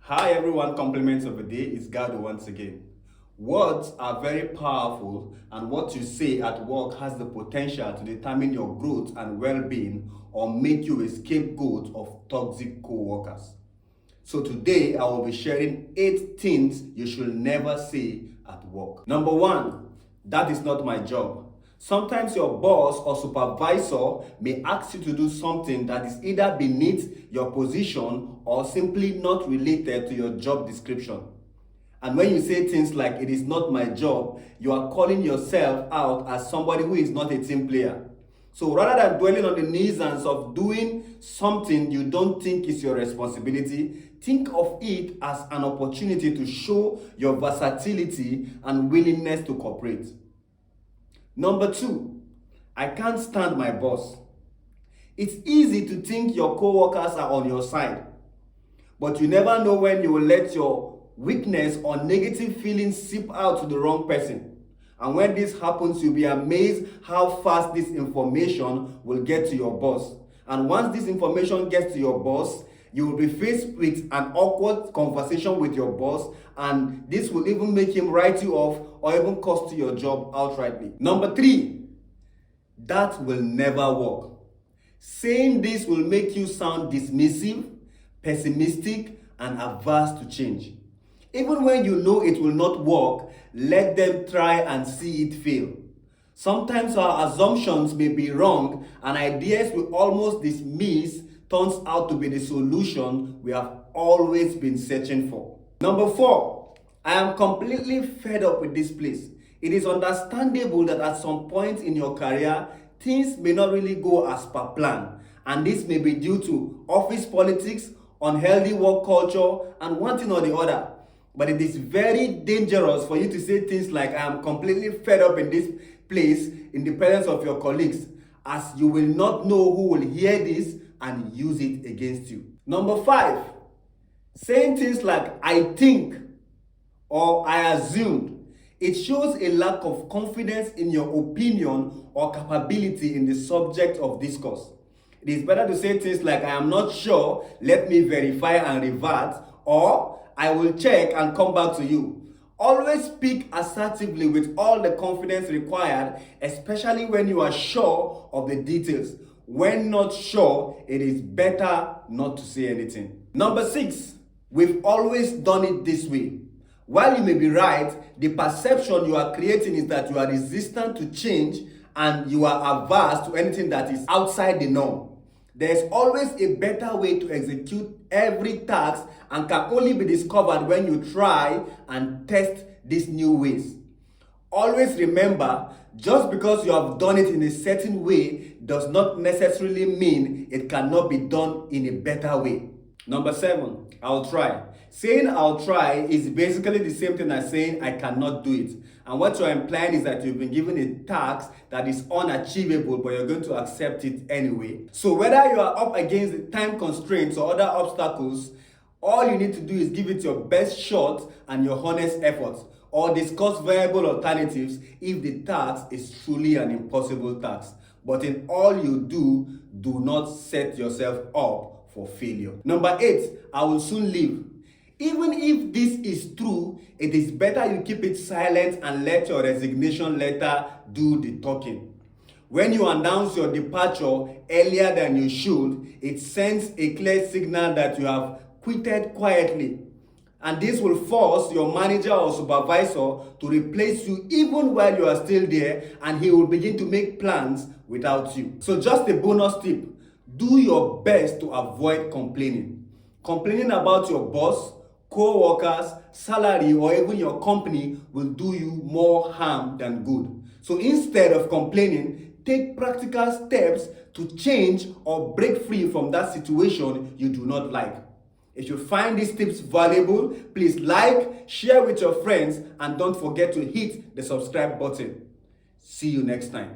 Hi everyone, compliments of the day. It's Gado once again. Words are very powerful, and what you say at work has the potential to determine your growth and well-being or make you a scapegoat of toxic co-workers. So today I will be sharing 8 things you should never say at work. Number 1, that is not my job. Sometimes your boss or supervisor may ask you to do something that is either beneath your position or simply not related to your job description. And when you say things like, "it is not my job," you are calling yourself out as somebody who is not a team player. So rather than dwelling on the nuisance of doing something you don't think is your responsibility, think of it as an opportunity to show your versatility and willingness to cooperate. Number 2, I can't stand my boss. It's easy to think your co-workers are on your side, but you never know when you will let your weakness or negative feelings seep out to the wrong person. And when this happens, you'll be amazed how fast this information will get to your boss. And once this information gets to your boss, you will be faced with an awkward conversation with your boss, and this will even make him write you off or even cost you your job outrightly. Number 3, that will never work. Saying this will make you sound dismissive, pessimistic, and averse to change. Even when you know it will not work, let them try and see it fail. Sometimes our assumptions may be wrong, and ideas we almost dismiss turns out to be the solution we have always been searching for. Number 4, I am completely fed up with this place. It is understandable that at some point in your career, things may not really go as per plan, and this may be due to office politics, unhealthy work culture, and one thing or the other. But it is very dangerous for you to say things like, "I am completely fed up in this place," in the presence of your colleagues, as you will not know who will hear this and use it against you. Number 5, saying things like "I think" or "I assumed." It shows a lack of confidence in your opinion or capability in the subject of discourse. It is better to say things like "I am not sure, let me verify and revert," or "I will check and come back to you." Always speak assertively with all the confidence required, especially when you are sure of the details. When not sure, it is better not to say anything. Number 6, we've always done it this way. While you may be right, the perception you are creating is that you are resistant to change and you are averse to anything that is outside the norm. There is always a better way to execute every task, and can only be discovered when you try and test these new ways. Always remember, just because you have done it in a certain way does not necessarily mean it cannot be done in a better way. Number 7, I'll try. Saying "I'll try" is basically the same thing as saying "I cannot do it." And what you're implying is that you've been given a task that is unachievable, but you're going to accept it anyway. So whether you are up against time constraints or other obstacles, all you need to do is give it your best shot and your honest efforts, or discuss viable alternatives if the task is truly an impossible task. But in all you do, do not set yourself up for failure. Number 8, I will soon leave. Even if this is true, it is better you keep it silent and let your resignation letter do the talking. When you announce your departure earlier than you should, it sends a clear signal that you have quitted quietly. And this will force your manager or supervisor to replace you even while you are still there, and he will begin to make plans without you. So just a bonus tip, do your best to avoid complaining. Complaining about your boss, co-workers, salary, or even your company will do you more harm than good. So instead of complaining, take practical steps to change or break free from that situation you do not like. If you find these tips valuable, please like, share with your friends, and don't forget to hit the subscribe button. See you next time.